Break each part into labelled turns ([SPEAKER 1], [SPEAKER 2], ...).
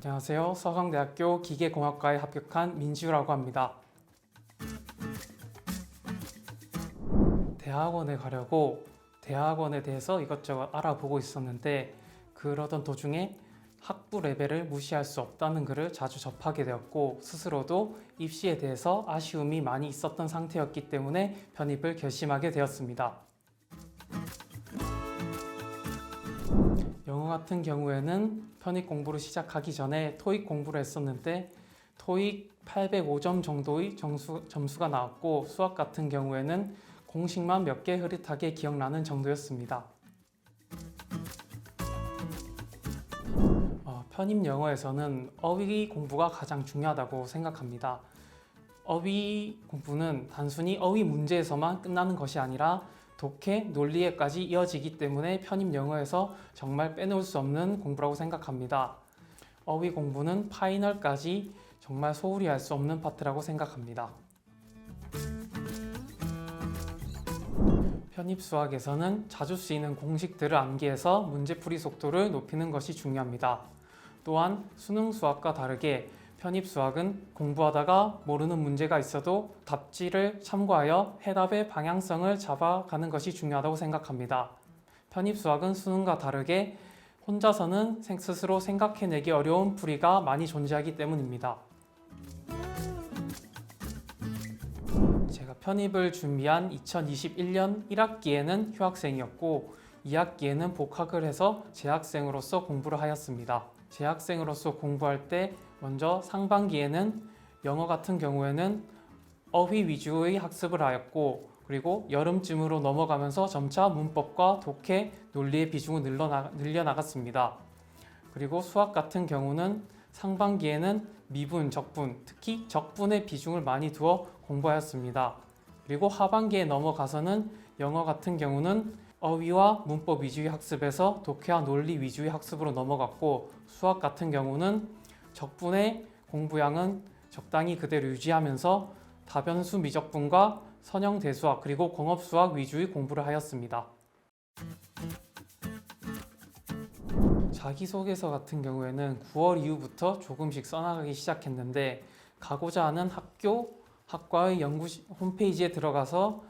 [SPEAKER 1] 안녕하세요. 서강대학교 기계공학과에 합격한 민지우라고 합니다. 대학원에 가려고 대학원에 대해서 이것저것 알아보고 있었는데 그러던 도중에 학부 레벨을 무시할 수 없다는 글을 자주 접하게 되었고 스스로도 입시에 대해서 아쉬움이 많이 있었던 상태였기 때문에 편입을 결심하게 되었습니다. 영어 같은 경우에는 편입 공부를 시작하기 전에 토익 공부를 했었는데 토익 805점 정도의 점수가 나왔고 수학 같은 경우에는 공식만 몇 개 흐릿하게 기억나는 정도였습니다. 편입 영어에서는 어휘 공부가 가장 중요하다고 생각합니다. 어휘 공부는 단순히 어휘 문제에서만 끝나는 것이 아니라 독해, 논리에까지 이어지기 때문에 편입 영어에서 정말 빼놓을 수 없는 공부라고 생각합니다. 어휘 공부는 파이널까지 정말 소홀히 할 수 없는 파트라고 생각합니다. 편입 수학에서는 자주 쓰이는 공식들을 암기해서 문제풀이 속도를 높이는 것이 중요합니다. 또한 수능 수학과 다르게 편입 수학은 공부하다가 모르는 문제가 있어도 답지를 참고하여 해답의 방향성을 잡아가는 것이 중요하다고 생각합니다. 편입 수학은 수능과 다르게 혼자서는 스스로 생각해내기 어려운 풀이가 많이 존재하기 때문입니다. 제가 편입을 준비한 2021년 1학기에는 휴학생이었고 2학기에는 복학을 해서 재학생으로서 공부를 하였습니다. 재학생으로서 공부할 때 먼저 상반기에는 영어 같은 경우에는 어휘 위주의 학습을 하였고 그리고 여름쯤으로 넘어가면서 점차 문법과 독해, 논리의 비중을 늘려나갔습니다. 그리고 수학 같은 경우는 상반기에는 미분, 적분, 특히 적분의 비중을 많이 두어 공부하였습니다. 그리고 하반기에 넘어가서는 영어 같은 경우는 어휘와 문법 위주의 학습에서 독해와 논리 위주의 학습으로 넘어갔고 수학 같은 경우는 적분의 공부량은 적당히 그대로 유지하면서 다변수 미적분과 선형 대수학 그리고 공업수학 위주의 공부를 하였습니다. 자기소개서 같은 경우에는 9월 이후부터 조금씩 써나가기 시작했는데 가고자 하는 학과의 홈페이지에 들어가서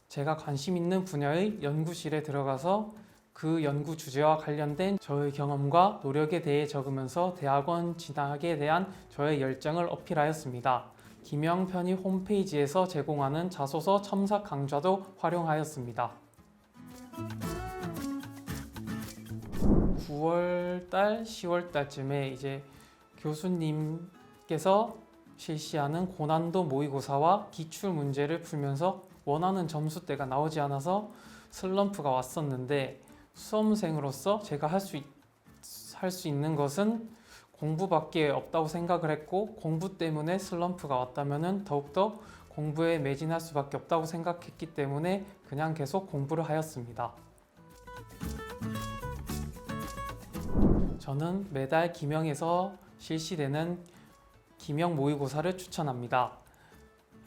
[SPEAKER 1] 제가 관심 있는 분야의 연구실에 들어가서 그 연구 주제와 관련된 저의 경험과 노력에 대해 적으면서 대학원 진학에 대한 저의 열정을 어필하였습니다. 김영 편입 홈페이지에서 제공하는 자소서 첨삭 강좌도 활용하였습니다. 9월달, 10월달쯤에 이제 교수님께서 실시하는 고난도 모의고사와 기출 문제를 풀면서 원하는 점수대가 나오지 않아서 슬럼프가 왔었는데 수험생으로서 제가 할 수 있는 것은 공부밖에 없다고 생각을 했고 공부 때문에 슬럼프가 왔다면 더욱더 공부에 매진할 수밖에 없다고 생각했기 때문에 그냥 계속 공부를 하였습니다. 저는 매달 김영에서 실시되는 김영 모의고사를 추천합니다.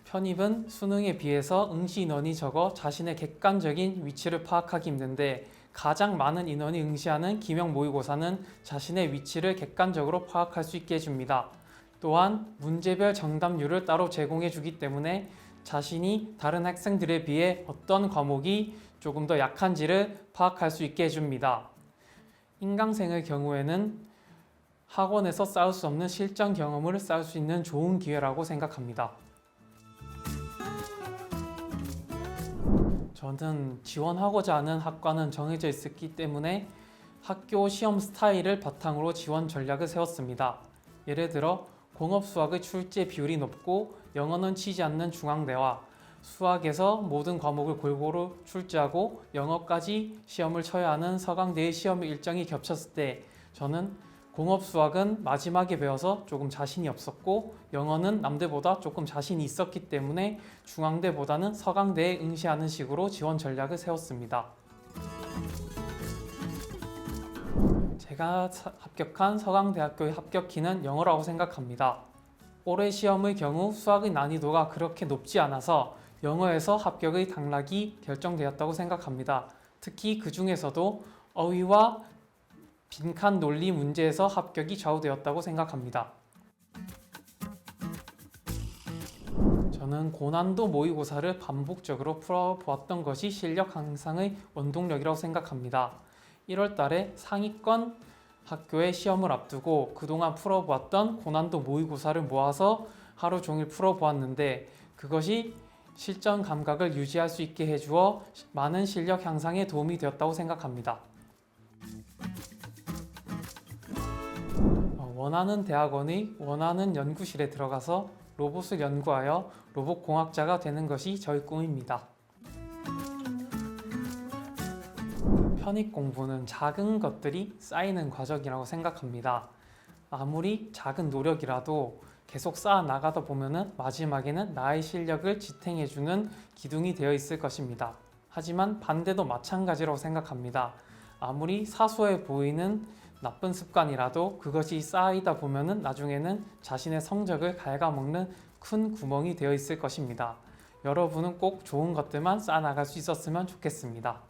[SPEAKER 1] 편입은 수능에 비해서 응시 인원이 적어 자신의 객관적인 위치를 파악하기 힘든데 가장 많은 인원이 응시하는 김영 모의고사는 자신의 위치를 객관적으로 파악할 수 있게 해줍니다. 또한 문제별 정답률을 따로 제공해 주기 때문에 자신이 다른 학생들에 비해 어떤 과목이 조금 더 약한지를 파악할 수 있게 해줍니다. 인강생의 경우에는 학원에서 쌓을 수 없는 실전 경험을 쌓을 수 있는 좋은 기회라고 생각합니다. 저는 지원하고자 하는 학과는 정해져 있었기 때문에 학교 시험 스타일을 바탕으로 지원 전략을 세웠습니다. 예를 들어 공업수학의 출제 비율이 높고 영어는 치지 않는 중앙대와 수학에서 모든 과목을 골고루 출제하고 영어까지 시험을 쳐야 하는 서강대의 시험 일정이 겹쳤을 때 저는 공업수학은 마지막에 배워서 조금 자신이 없었고 영어는 남들보다 조금 자신이 있었기 때문에 중앙대보다는 서강대에 응시하는 식으로 지원 전략을 세웠습니다. 제가 합격한 서강대학교의 합격키는 영어라고 생각합니다. 올해 시험의 경우 수학의 난이도가 그렇게 높지 않아서 영어에서 합격의 당락이 결정되었다고 생각합니다. 특히 그 중에서도 어휘와 빈칸 논리 문제에서 합격이 좌우되었다고 생각합니다. 저는 고난도 모의고사를 반복적으로 풀어보았던 것이 실력 향상의 원동력이라고 생각합니다. 1월 달에 상위권 학교의 시험을 앞두고 그동안 풀어보았던 고난도 모의고사를 모아서 하루 종일 풀어보았는데 그것이 실전 감각을 유지할 수 있게 해주어 많은 실력 향상에 도움이 되었다고 생각합니다. 원하는 대학원의 원하는 연구실에 들어가서 로봇을 연구하여 로봇공학자가 되는 것이 저의 꿈입니다. 편입 공부는 작은 것들이 쌓이는 과정이라고 생각합니다. 아무리 작은 노력이라도 계속 쌓아 나가다 보면은 마지막에는 나의 실력을 지탱해주는 기둥이 되어 있을 것입니다. 하지만 반대도 마찬가지라고 생각합니다. 아무리 사소해 보이는 나쁜 습관이라도 그것이 쌓이다 보면은 나중에는 자신의 성적을 갉아먹는 큰 구멍이 되어 있을 것입니다. 여러분은 꼭 좋은 것들만 쌓아나갈 수 있었으면 좋겠습니다.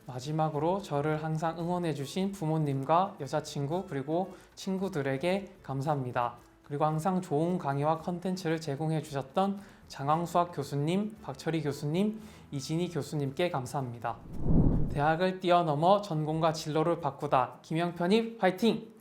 [SPEAKER 1] 마지막으로 저를 항상 응원해주신 부모님과 여자친구 그리고 친구들에게 감사합니다. 그리고 항상 좋은 강의와 컨텐츠를 제공해 주셨던 장황수학 교수님, 박철희 교수님, 이진희 교수님께 감사합니다. 대학을 뛰어넘어 전공과 진로를 바꾸다. 김영편입 화이팅!